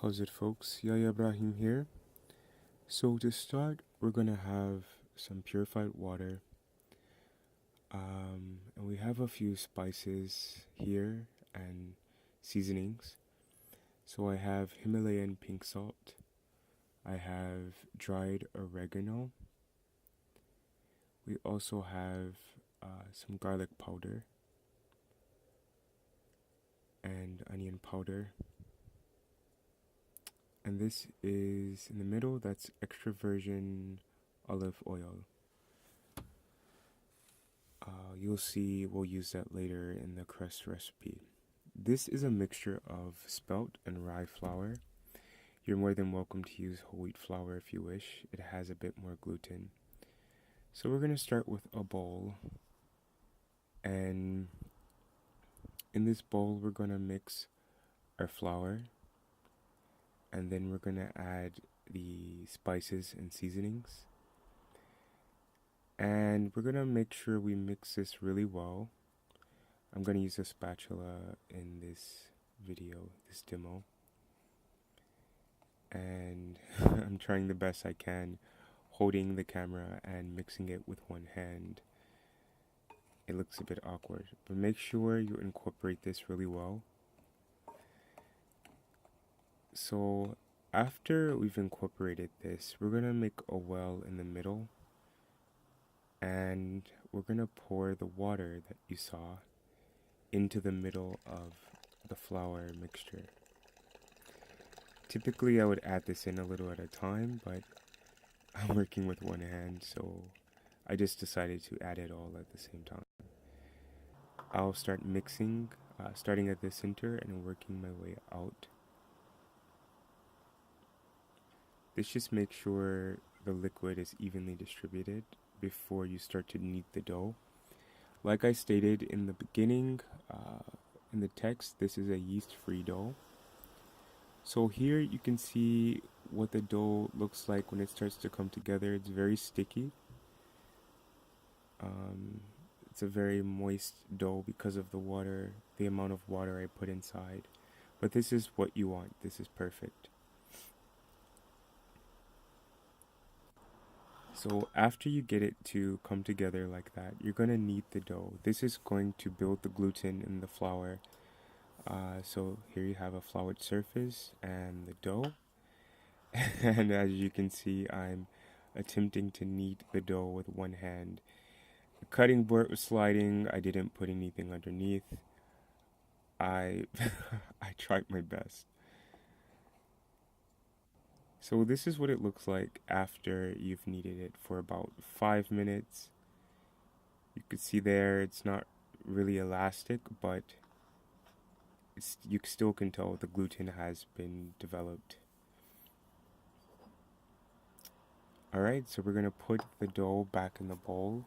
How's it, folks? Yahya Ibrahim here. So to start, we're gonna have some purified water, and we have a few spices here and seasonings. So I have Himalayan pink salt, I have dried oregano, we also have some garlic powder and onion powder. And this is in the middle, that's extra virgin olive oil. You'll see we'll use that later in the crust recipe. This is a mixture of spelt and rye flour. You're more than welcome to use whole wheat flour if you wish. It has a bit more gluten. So we're going to start with a bowl. And in this bowl, we're going to mix our flour. And then we're going to add the spices and seasonings. And we're going to make sure we mix this really well. I'm going to use a spatula in this video, this demo. And I'm trying the best I can, holding the camera and mixing it with one hand. It looks a bit awkward, but make sure you incorporate this really well. So after we've incorporated this, we're going to make a well in the middle. And we're going to pour the water that you saw into the middle of the flour mixture. Typically I would add this in a little at a time, but I'm working with one hand, so I just decided to add it all at the same time. I'll start mixing, starting at the center and working my way out. This just makes sure the liquid is evenly distributed before you start to knead the dough. Like I stated in the beginning, in the text, this is a yeast-free dough. So here you can see what the dough looks like when it starts to come together. It's very sticky. It's a very moist dough because of the water, the amount of water I put inside. But this is what you want. This is perfect. So after you get it to come together like that, you're going to knead the dough. This is going to build the gluten in the flour. So here you have a floured surface and the dough. And as you can see, I'm attempting to knead the dough with one hand. The cutting board was sliding. I didn't put anything underneath. I tried my best. So this is what it looks like after you've kneaded it for about 5 minutes. You can see there it's not really elastic, but you still can tell the gluten has been developed. Alright, so we're going to put the dough back in the bowl.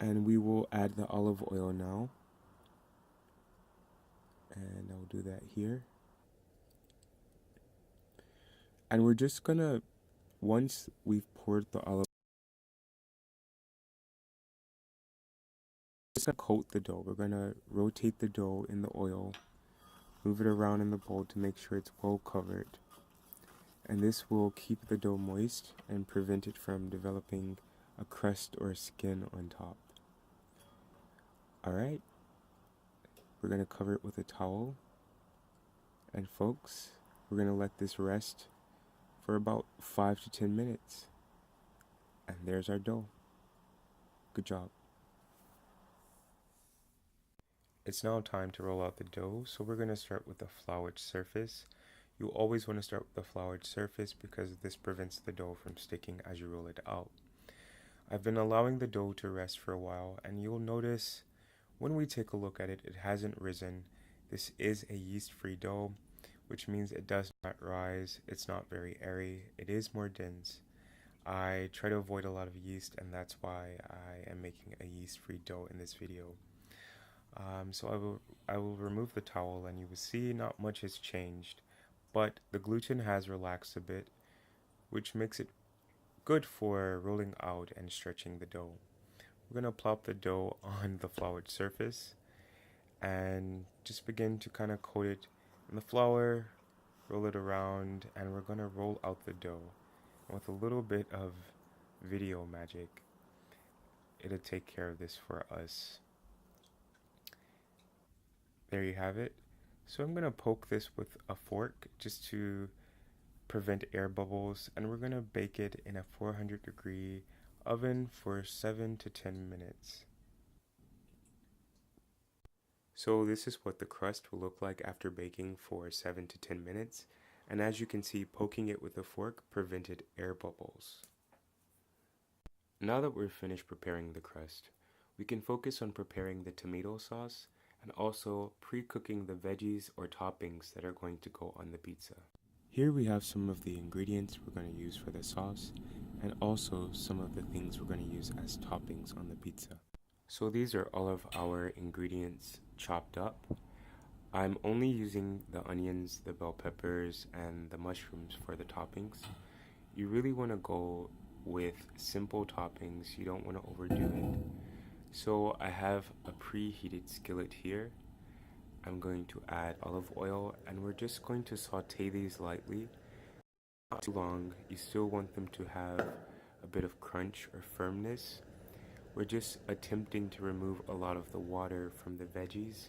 And we will add the olive oil now. And I'll do that here. And we're just gonna, once we've poured the olive, just gonna coat the dough. We're gonna rotate the dough in the oil, move it around in the bowl to make sure it's well covered. And this will keep the dough moist and prevent it from developing a crust or a skin on top. Alright, we're gonna cover it with a towel. And folks, we're gonna let this rest for about 5 to 10 minutes. And there's our dough. Good job. It's now time to roll out the dough, so we're going to start with the floured surface. You always want to start with the floured surface because this prevents the dough from sticking as you roll it out. I've been allowing the dough to rest for a while, and you'll notice when we take a look at it, it hasn't risen. This is a yeast-free dough, which means it does not rise. It's not very airy. It is more dense. I try to avoid a lot of yeast, and that's why I am making a yeast-free dough in this video. So I will remove the towel, and you will see not much has changed, but the gluten has relaxed a bit, which makes it good for rolling out and stretching the dough. We're going to plop the dough on the floured surface and just begin to kind of coat it in the flour roll it around, and we're gonna roll out the dough. And with a little bit of video magic, it'll take care of this for us. There you have it. So I'm gonna poke this with a fork just to prevent air bubbles, and we're gonna bake it in a 400-degree oven for 7 to 10 minutes. So this is what the crust will look like after baking for 7 to 10 minutes, and as you can see, poking it with a fork prevented air bubbles. Now that we're finished preparing the crust, we can focus on preparing the tomato sauce and also pre-cooking the veggies or toppings that are going to go on the pizza. Here we have some of the ingredients we're going to use for the sauce, and also some of the things we're going to use as toppings on the pizza. So these are all of our ingredients chopped up. I'm only using the onions, the bell peppers, and the mushrooms for the toppings. You really want to go with simple toppings. You don't want to overdo it. So I have a preheated skillet here. I'm going to add olive oil, and we're just going to saute these lightly. Not too long. You still want them to have a bit of crunch or firmness. We're just attempting to remove a lot of the water from the veggies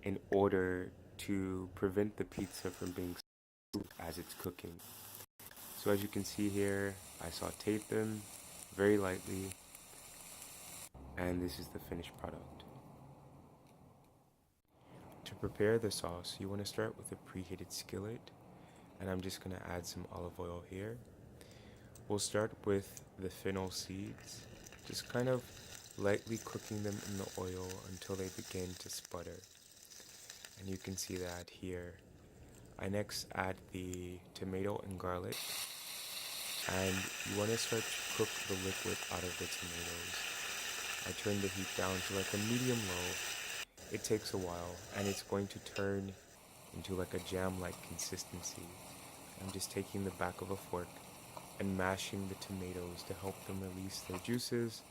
in order to prevent the pizza from being smooth as it's cooking. So as you can see here, I sauteed them very lightly, and this is the finished product. To prepare the sauce, you want to start with a preheated skillet, and I'm just going to add some olive oil here. We'll start with the fennel seeds, just kind of lightly cooking them in the oil until they begin to sputter. And you can see that here. I next add the tomato and garlic, and you want to start to cook the liquid out of the tomatoes. I turn the heat down to like a medium-low. It takes a while, and it's going to turn into like a jam-like consistency. I'm just taking the back of a fork and mashing the tomatoes to help them release their juices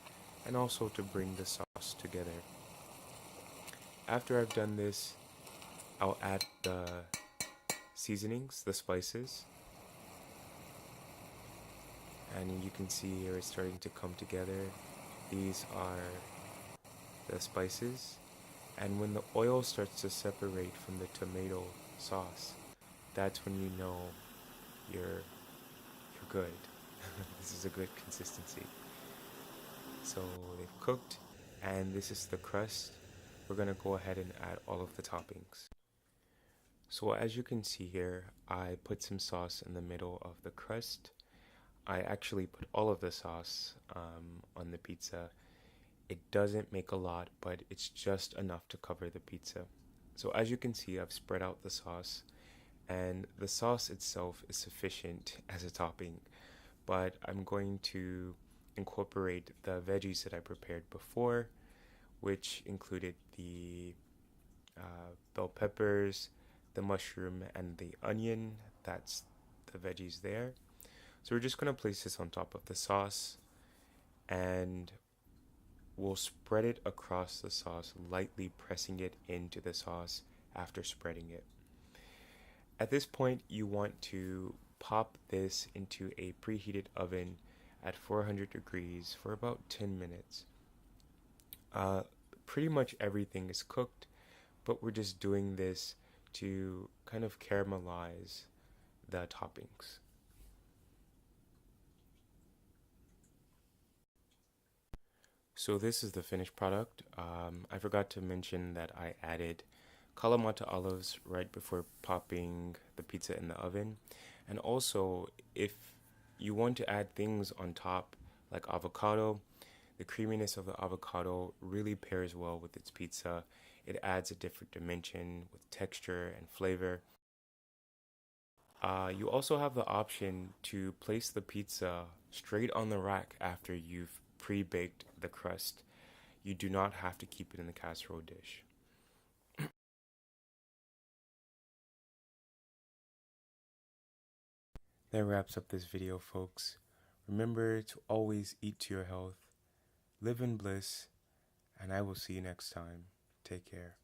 and also to bring the sauce together. After I've done this, I'll add the seasonings, the spices, and you can see here it's starting to come together. These are the spices, and when the oil starts to separate from the tomato sauce, that's when you know you're good. This is a good consistency. So they've cooked, and this is the crust. We're gonna go ahead and add all of the toppings. So as you can see here, I put some sauce in the middle of the crust. I actually put all of the sauce on the pizza. It doesn't make a lot, but it's just enough to cover the pizza. So as you can see, I've spread out the sauce, and the sauce itself is sufficient as a topping, but I'm going to incorporate the veggies that I prepared before, which included the bell peppers, the mushroom, and the onion. That's the veggies there. So we're just going to place this on top of the sauce, and we'll spread it across the sauce, lightly pressing it into the sauce after spreading it. At this point, you want to pop this into a preheated oven at 400 degrees for about 10 minutes. Pretty much everything is cooked, but we're just doing this to kind of caramelize the toppings. So this is the finished product. I forgot to mention that I added Kalamata olives right before popping the pizza in the oven. And also, if you want to add things on top like avocado, the creaminess of the avocado really pairs well with its pizza. It adds a different dimension with texture and flavor. You also have the option to place the pizza straight on the rack after you've pre-baked the crust. You do not have to keep it in the casserole dish. That wraps up this video, folks. Remember to always eat to your health, live in bliss, and I will see you next time. Take care.